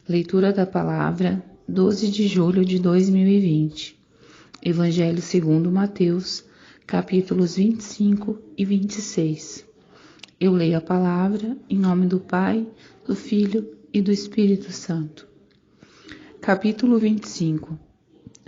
Leitura da palavra, 12 de julho de 2020. Evangelho segundo Mateus, capítulos 25 e 26. Eu leio a palavra em nome do Pai, do Filho e do Espírito Santo. Capítulo 25.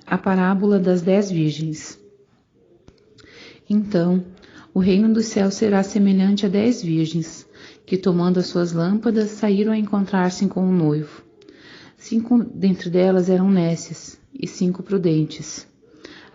A parábola das 10 virgens. Então, o reino dos céus será semelhante a 10 virgens, que tomando as suas lâmpadas saíram a encontrar-se com o noivo. 5 dentre delas eram nécias e 5 prudentes.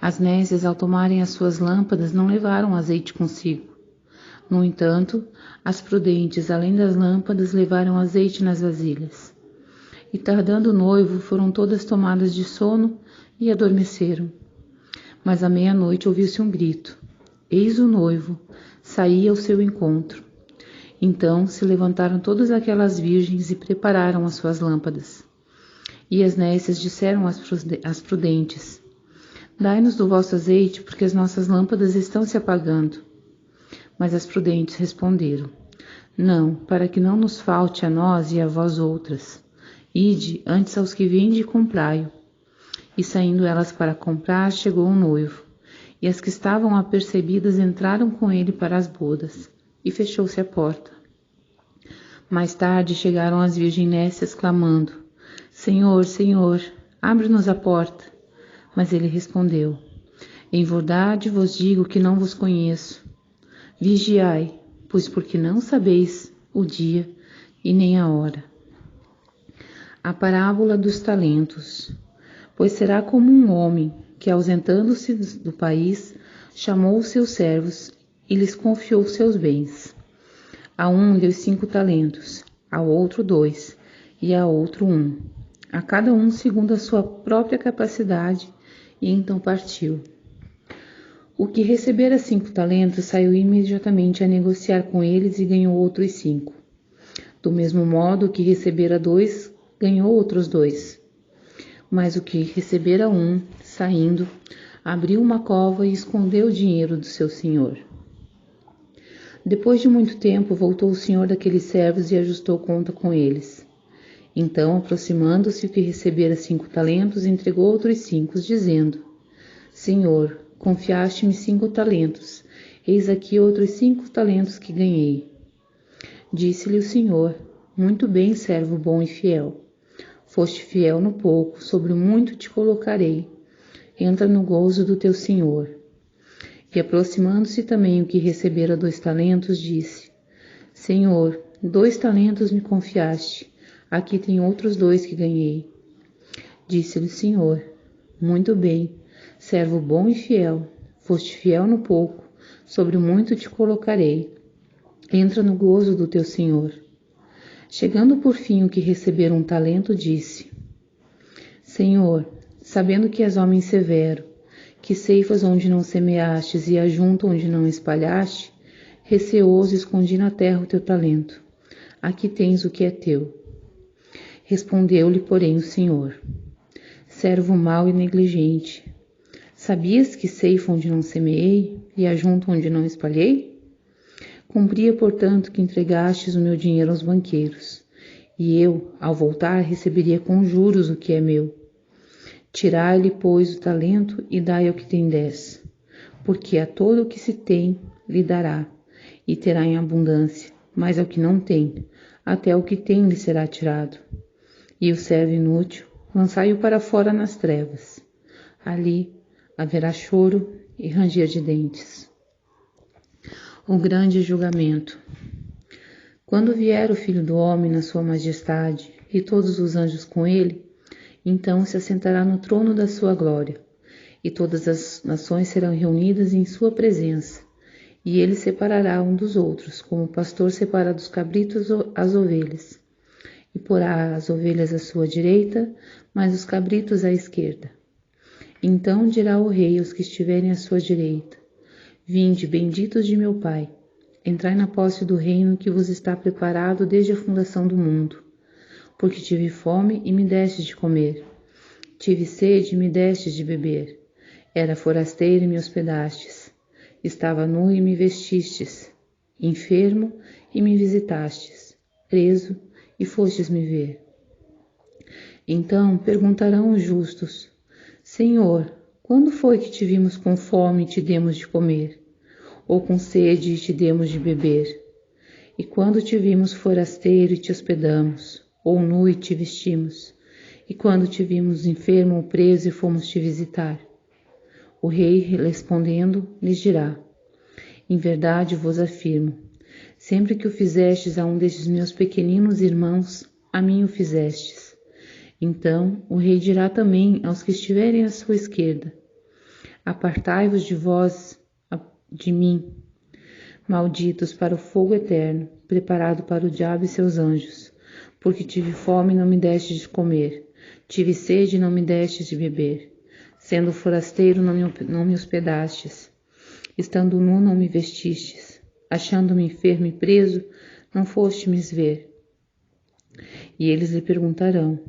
As nécias, ao tomarem as suas lâmpadas, não levaram azeite consigo. No entanto, as prudentes, além das lâmpadas, levaram azeite nas vasilhas. E tardando o noivo, foram todas tomadas de sono e adormeceram. Mas à meia-noite ouviu-se um grito: Eis o noivo, saí ao seu encontro. Então se levantaram todas aquelas virgens e prepararam as suas lâmpadas. E as nécias disseram às prudentes: Dai-nos do vosso azeite, porque as nossas lâmpadas estão se apagando. Mas as prudentes responderam: Não, para que não nos falte a nós e a vós outras. Ide antes aos que vendem e comprai-o. E saindo elas para comprar, chegou o noivo. E as que estavam apercebidas entraram com ele para as bodas, e fechou-se a porta. Mais tarde chegaram as virgens nécias, clamando: Senhor, Senhor, abre-nos a porta. Mas ele respondeu: Em verdade vos digo que não vos conheço. Vigiai, pois porque não sabeis o dia e nem a hora. A parábola dos talentos. Pois será como um homem que, ausentando-se do país, chamou os seus servos e lhes confiou seus bens. A um deu 5 talentos, ao outro 2 e a outro 1, a cada um segundo a sua própria capacidade, e então partiu. O que recebera 5 talentos saiu imediatamente a negociar com eles e ganhou outros 5. Do mesmo modo, o que recebera 2 ganhou outros 2. Mas o que recebera 1, saindo, abriu uma cova e escondeu o dinheiro do seu senhor. Depois de muito tempo, voltou o senhor daqueles servos e ajustou conta com eles. Então, aproximando-se o que recebera 5 talentos, entregou outros 5, dizendo: Senhor, confiaste-me 5 talentos, eis aqui outros 5 talentos que ganhei. Disse-lhe o senhor: Muito bem, servo bom e fiel. Foste fiel no pouco, sobre o muito te colocarei. Entra no gozo do teu senhor. E aproximando-se também o que recebera 2 talentos, disse: Senhor, 2 talentos me confiaste, aqui tem outros 2 que ganhei. Disse-lhe o senhor: Muito bem, servo bom e fiel. Foste fiel no pouco, sobre o muito te colocarei. Entra no gozo do teu senhor. Chegando por fim o que recebera 1 talento, disse: Senhor, sabendo que és homem severo, que ceifas onde não semeastes e ajunta onde não espalhaste, receoso escondi na terra o teu talento. Aqui tens o que é teu. Respondeu-lhe, porém, o senhor: Servo mau e negligente, sabias que ceifo onde não semeei e ajunto onde não espalhei? Cumpria, portanto, que entregastes o meu dinheiro aos banqueiros, e eu, ao voltar, receberia com juros o que é meu. Tirai-lhe, pois, o talento e dai ao que tem 10, porque a todo o que se tem lhe dará, e terá em abundância, mas ao que não tem, até o que tem lhe será tirado. E o servo inútil, lançai-o para fora nas trevas. Ali haverá choro e ranger de dentes. O grande julgamento. Quando vier o Filho do Homem na sua majestade, e todos os anjos com ele, então se assentará no trono da sua glória, e todas as nações serão reunidas em sua presença, e ele separará um dos outros, como o pastor separa dos cabritos as ovelhas, e porá as ovelhas à sua direita, mas os cabritos à esquerda. Então dirá o rei aos que estiverem à sua direita: Vinde, benditos de meu Pai, entrai na posse do reino que vos está preparado desde a fundação do mundo. Porque tive fome e me destes de comer, tive sede e me destes de beber, era forasteiro e me hospedastes, estava nu e me vestistes, enfermo e me visitastes, preso e fostes me ver. Então perguntarão os justos: Senhor, quando foi que te vimos com fome e te demos de comer? Ou com sede e te demos de beber? E quando te vimos forasteiro e te hospedamos? Ou nu e te vestimos? E quando te vimos enfermo ou preso e fomos te visitar? O rei, respondendo, lhes dirá: Em verdade vos afirmo, sempre que o fizestes a um destes meus pequeninos irmãos, a mim o fizestes. Então o rei dirá também aos que estiverem à sua esquerda: Apartai-vos de vós, de mim, malditos, para o fogo eterno, preparado para o diabo e seus anjos. Porque tive fome e não me destes de comer, tive sede e não me destes de beber. Sendo forasteiro não me hospedastes, estando nu não me vestistes, achando-me enfermo e preso, não foste-me ver. E eles lhe perguntarão: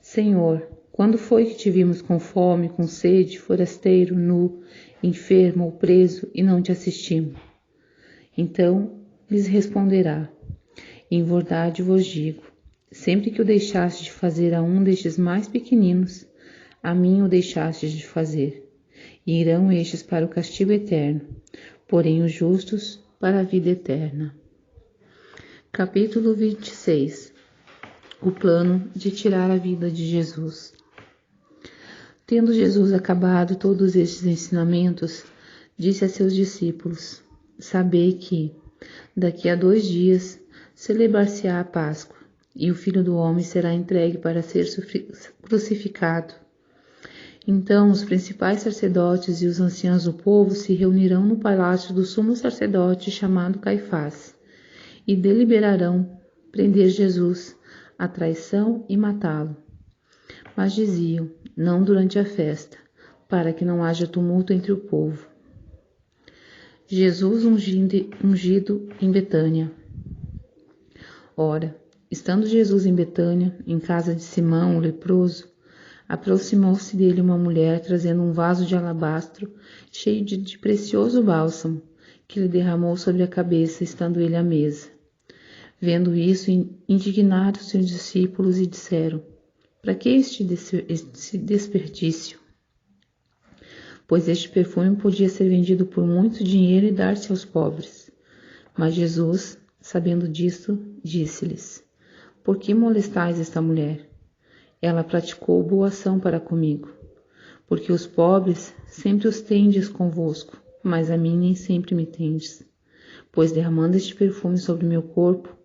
Senhor, quando foi que te vimos com fome, com sede, forasteiro, nu, enfermo ou preso, e não te assistimos? Então lhes responderá: Em verdade vos digo, sempre que o deixastes de fazer a um destes mais pequeninos, a mim o deixastes de fazer. E irão estes para o castigo eterno, porém os justos para a vida eterna. Capítulo 26. O plano de tirar a vida de Jesus. Tendo Jesus acabado todos estes ensinamentos, disse a seus discípulos: Sabei que, daqui a 2 dias, celebrar-se-á a Páscoa, e o Filho do Homem será entregue para ser crucificado. Então os principais sacerdotes e os anciãos do povo se reunirão no palácio do sumo sacerdote chamado Caifás, e deliberarão prender Jesus à traição e matá-lo. Mas diziam: não durante a festa, para que não haja tumulto entre o povo. Jesus ungido em Betânia. Ora, estando Jesus em Betânia, em casa de Simão, o leproso, aproximou-se dele uma mulher trazendo um vaso de alabastro cheio de precioso bálsamo, que lhe derramou sobre a cabeça, estando ele à mesa. Vendo isso, indignaram-se os discípulos e disseram: Para que este desperdício? Pois este perfume podia ser vendido por muito dinheiro e dar-se aos pobres. Mas Jesus, sabendo disto, disse-lhes: Por que molestais esta mulher? Ela praticou boa ação para comigo. Porque os pobres sempre os tendes convosco, mas a mim nem sempre me tendes. Pois derramando este perfume sobre meu corpo,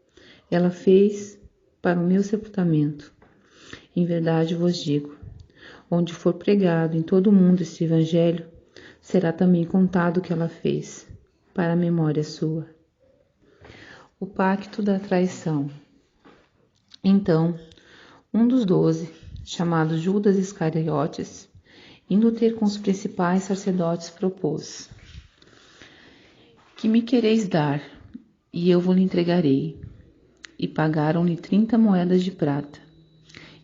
ela fez para o meu sepultamento. Em verdade vos digo, onde for pregado em todo o mundo este evangelho, será também contado o que ela fez, para a memória sua. O pacto da traição. Então, um dos 12, chamado Judas Iscariotes, indo ter com os principais sacerdotes, propôs: Que me quereis dar, e eu vos entregarei. E pagaram-lhe 30 moedas de prata.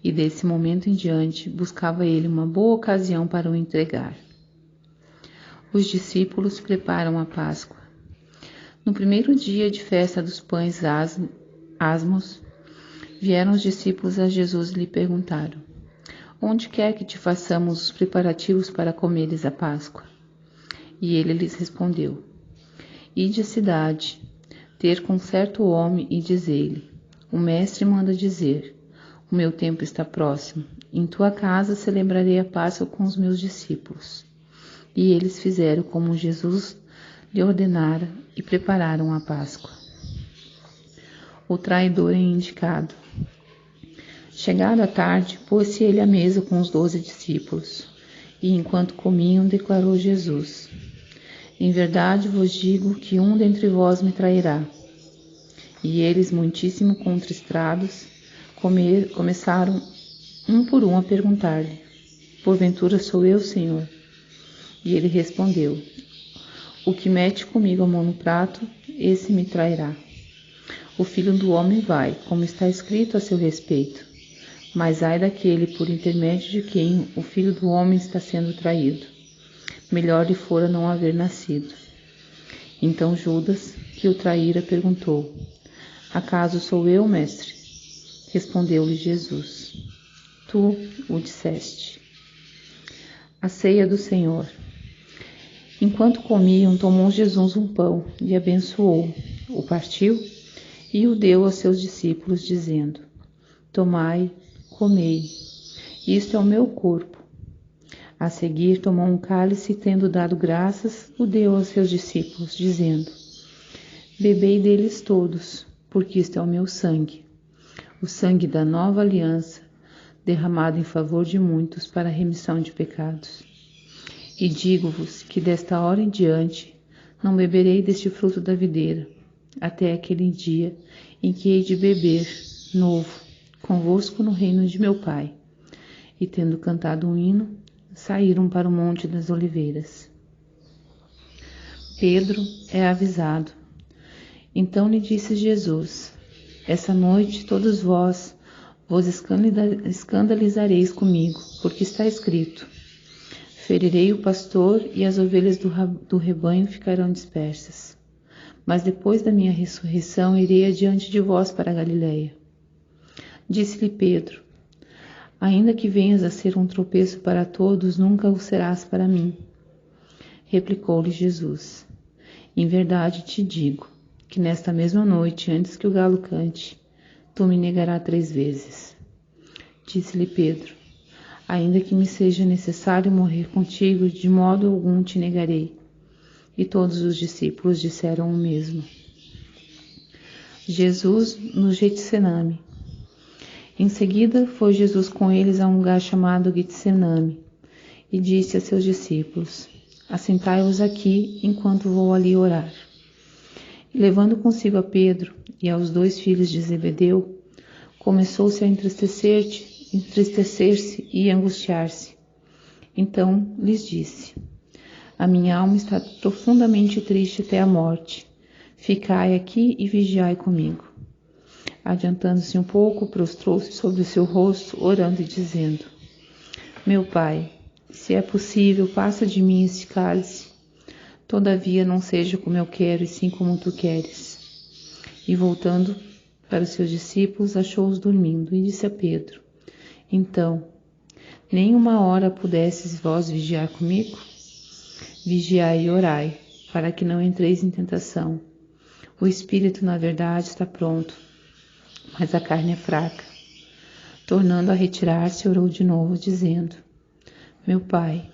E desse momento em diante buscava ele uma boa ocasião para o entregar. Os discípulos preparam a Páscoa. No primeiro dia de festa dos pães asmos, vieram os discípulos a Jesus e lhe perguntaram: Onde quer que te façamos os preparativos para comeres a Páscoa? E ele lhes respondeu: Ide à cidade, ter com certo homem e diz-lhe: O mestre manda dizer: O meu tempo está próximo. Em tua casa celebrarei a Páscoa com os meus discípulos. E eles fizeram como Jesus lhe ordenara e prepararam a Páscoa. O traidor é indicado. Chegada a tarde, pôs-se ele à mesa com os 12 discípulos. E enquanto comiam, declarou Jesus: Em verdade vos digo que um dentre vós me trairá. E eles, muitíssimo contristados, começaram um por um a perguntar-lhe: Porventura sou eu, Senhor? E ele respondeu: O que mete comigo a mão no prato, esse me trairá. O Filho do Homem vai, como está escrito a seu respeito. Mas ai daquele por intermédio de quem o Filho do Homem está sendo traído. Melhor lhe fora não haver nascido. Então Judas, que o traíra, perguntou: Acaso sou eu, mestre? Respondeu-lhe Jesus: tu o disseste. A ceia do Senhor. Enquanto comiam, tomou Jesus um pão e abençoou, o partiu e o deu aos seus discípulos, dizendo: Tomai, comei, isto é o meu corpo. A seguir, tomou um cálice e, tendo dado graças, o deu aos seus discípulos, dizendo: Bebei deles todos, porque isto é o meu sangue, o sangue da nova aliança, derramado em favor de muitos para a remissão de pecados. E digo-vos que desta hora em diante não beberei deste fruto da videira, até aquele dia em que hei de beber novo convosco no reino de meu Pai. E tendo cantado um hino, saíram para o Monte das Oliveiras. Pedro é avisado. Então lhe disse Jesus: Essa noite todos vós vos escandalizareis comigo, porque está escrito: Ferirei o pastor e as ovelhas do rebanho ficarão dispersas. Mas depois da minha ressurreição irei adiante de vós para a Galileia. Disse-lhe Pedro: Ainda que venhas a ser um tropeço para todos, nunca o serás para mim. Replicou-lhe Jesus: Em verdade te digo, que nesta mesma noite, antes que o galo cante, tu me negarás 3 vezes. Disse-lhe Pedro: Ainda que me seja necessário morrer contigo, de modo algum te negarei. E todos os discípulos disseram o mesmo. Jesus no Getsemane. Em seguida foi Jesus com eles a um lugar chamado Getsemane, e disse a seus discípulos: Assentai-vos aqui, enquanto vou ali orar. E levando consigo a Pedro e aos 2 filhos de Zebedeu, começou-se a entristecer-se e angustiar-se. Então lhes disse: A minha alma está profundamente triste até a morte. Ficai aqui e vigiai comigo. Adiantando-se um pouco, prostrou-se sobre o seu rosto, orando e dizendo: Meu Pai, se é possível, passa de mim este cálice. Todavia não seja como eu quero, e sim como tu queres. E voltando para os seus discípulos, achou-os dormindo, e disse a Pedro: Então, nem uma hora pudesses vós vigiar comigo? Vigiai e orai, para que não entreis em tentação. O espírito, na verdade, está pronto, mas a carne é fraca. Tornando a retirar-se, orou de novo, dizendo: Meu Pai,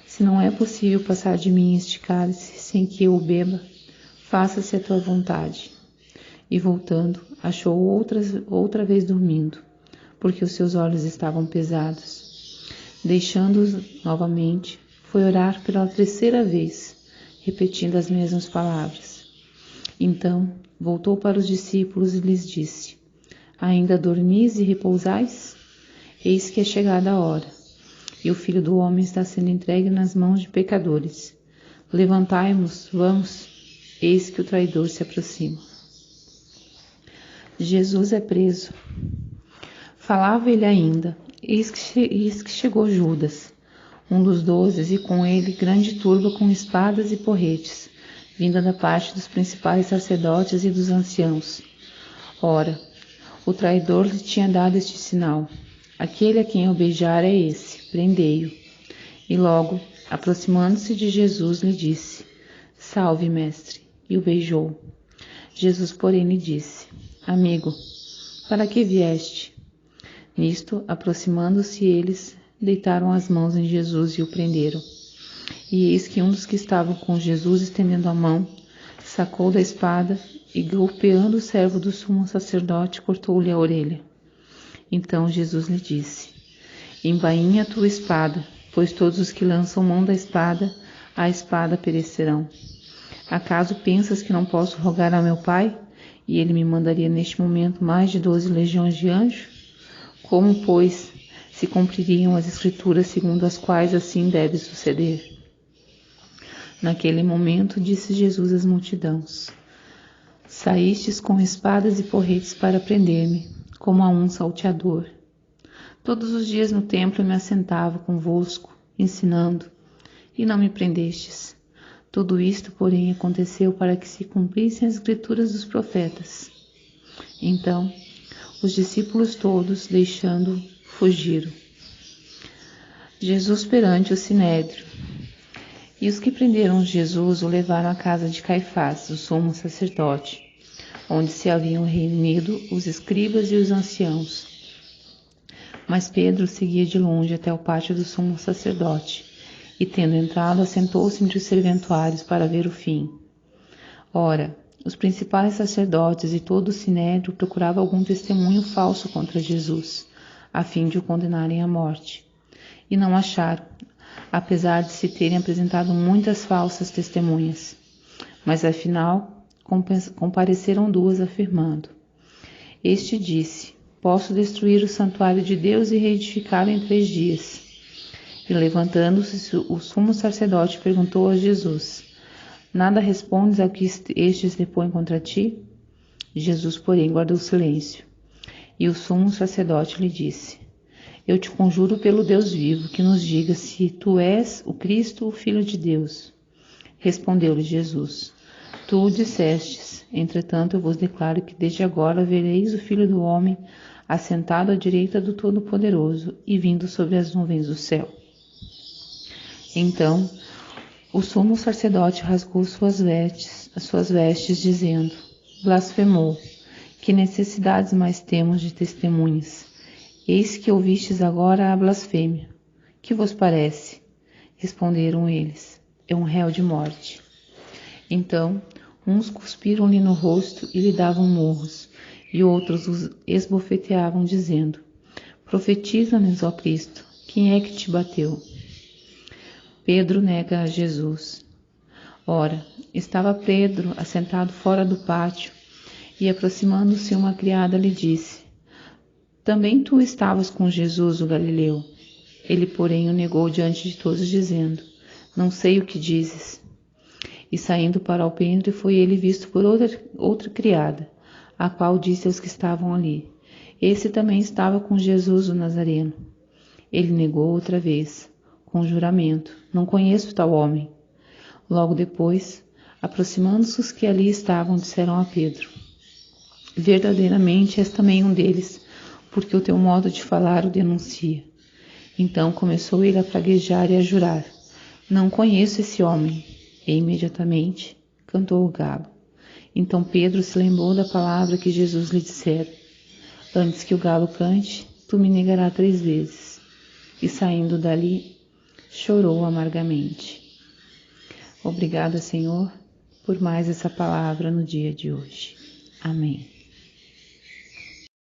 se não é possível passar de mim este cálice sem que eu o beba, faça-se a tua vontade. E voltando, achou outra vez dormindo, porque os seus olhos estavam pesados. Deixando-os novamente, foi orar pela 3ª vez, repetindo as mesmas palavras. Então, voltou para os discípulos e lhes disse: Ainda dormis e repousais? Eis que é chegada a hora, e o Filho do Homem está sendo entregue nas mãos de pecadores. Levantai-vos, vamos, eis que o traidor se aproxima. Jesus é preso. Falava ele ainda, eis que chegou Judas, um dos 12, e com ele grande turba com espadas e porretes, vinda da parte dos principais sacerdotes e dos anciãos. Ora, o traidor lhe tinha dado este sinal: Aquele a quem eu beijar é esse, prendei-o. E logo, aproximando-se de Jesus, lhe disse: Salve, mestre, e o beijou. Jesus, porém, lhe disse: Amigo, para que vieste? Nisto, aproximando-se eles, deitaram as mãos em Jesus e o prenderam. E eis que um dos que estavam com Jesus, estendendo a mão, sacou da espada e, golpeando o servo do sumo sacerdote, cortou-lhe a orelha. Então Jesus lhe disse: Embainha a tua espada, pois todos os que lançam mão da espada, a espada perecerão. Acaso pensas que não posso rogar a meu Pai, e ele me mandaria neste momento mais de 12 legiões de anjos? Como, pois, se cumpririam as Escrituras segundo as quais assim deve suceder? Naquele momento disse Jesus às multidões: Saístes com espadas e porretes para prender-me, como a um salteador. Todos os dias no templo me assentava convosco, ensinando, e não me prendestes. Tudo isto, porém, aconteceu para que se cumprissem as Escrituras dos profetas. Então, os discípulos todos, deixando, fugiram. Jesus perante o Sinédrio. E os que prenderam Jesus o levaram à casa de Caifás, o sumo sacerdote, onde se haviam reunido os escribas e os anciãos. Mas Pedro seguia de longe até o pátio do sumo sacerdote, e tendo entrado, assentou-se entre os serventuários para ver o fim. Ora, os principais sacerdotes e todo o sinédrio procuravam algum testemunho falso contra Jesus, a fim de o condenarem à morte. E não acharam, apesar de se terem apresentado muitas falsas testemunhas. Mas afinal, compareceram duas afirmando: Este disse: Posso destruir o santuário de Deus e reedificá-lo em 3 dias. E levantando-se, o sumo sacerdote perguntou a Jesus: Nada respondes ao que estes depõem contra ti? Jesus, porém, guardou silêncio. E o sumo sacerdote lhe disse: Eu te conjuro pelo Deus vivo, que nos diga se tu és o Cristo, o Filho de Deus. Respondeu-lhe Jesus: Tu o dissestes. Entretanto, eu vos declaro que desde agora vereis o Filho do Homem assentado à direita do Todo-Poderoso e vindo sobre as nuvens do céu. Então, o sumo sacerdote rasgou suas vestes, dizendo: Blasfemou! Que necessidades mais temos de testemunhas? Eis que ouvistes agora a blasfêmia. Que vos parece? Responderam eles: É um réu de morte. Então, uns cuspiram-lhe no rosto e lhe davam murros, e outros os esbofeteavam, dizendo: Profetiza-nos, ó Cristo, quem é que te bateu? Pedro nega a Jesus. Ora, estava Pedro assentado fora do pátio, e aproximando-se uma criada lhe disse: Também tu estavas com Jesus, o Galileu. Ele, porém, o negou diante de todos, dizendo: Não sei o que dizes. E saindo para o alpendre, foi ele visto por outra criada, a qual disse aos que estavam ali: Esse também estava com Jesus, o Nazareno. Ele negou outra vez, com juramento: Não conheço tal homem. Logo depois, aproximando-se os que ali estavam, disseram a Pedro: Verdadeiramente és também um deles, porque o teu modo de falar o denuncia. Então começou ele a praguejar e a jurar: Não conheço esse homem. E imediatamente cantou o galo. Então Pedro se lembrou da palavra que Jesus lhe dissera: Antes que o galo cante, tu me negarás 3 vezes. E saindo dali, chorou amargamente. Obrigada, Senhor, por mais essa palavra no dia de hoje. Amém.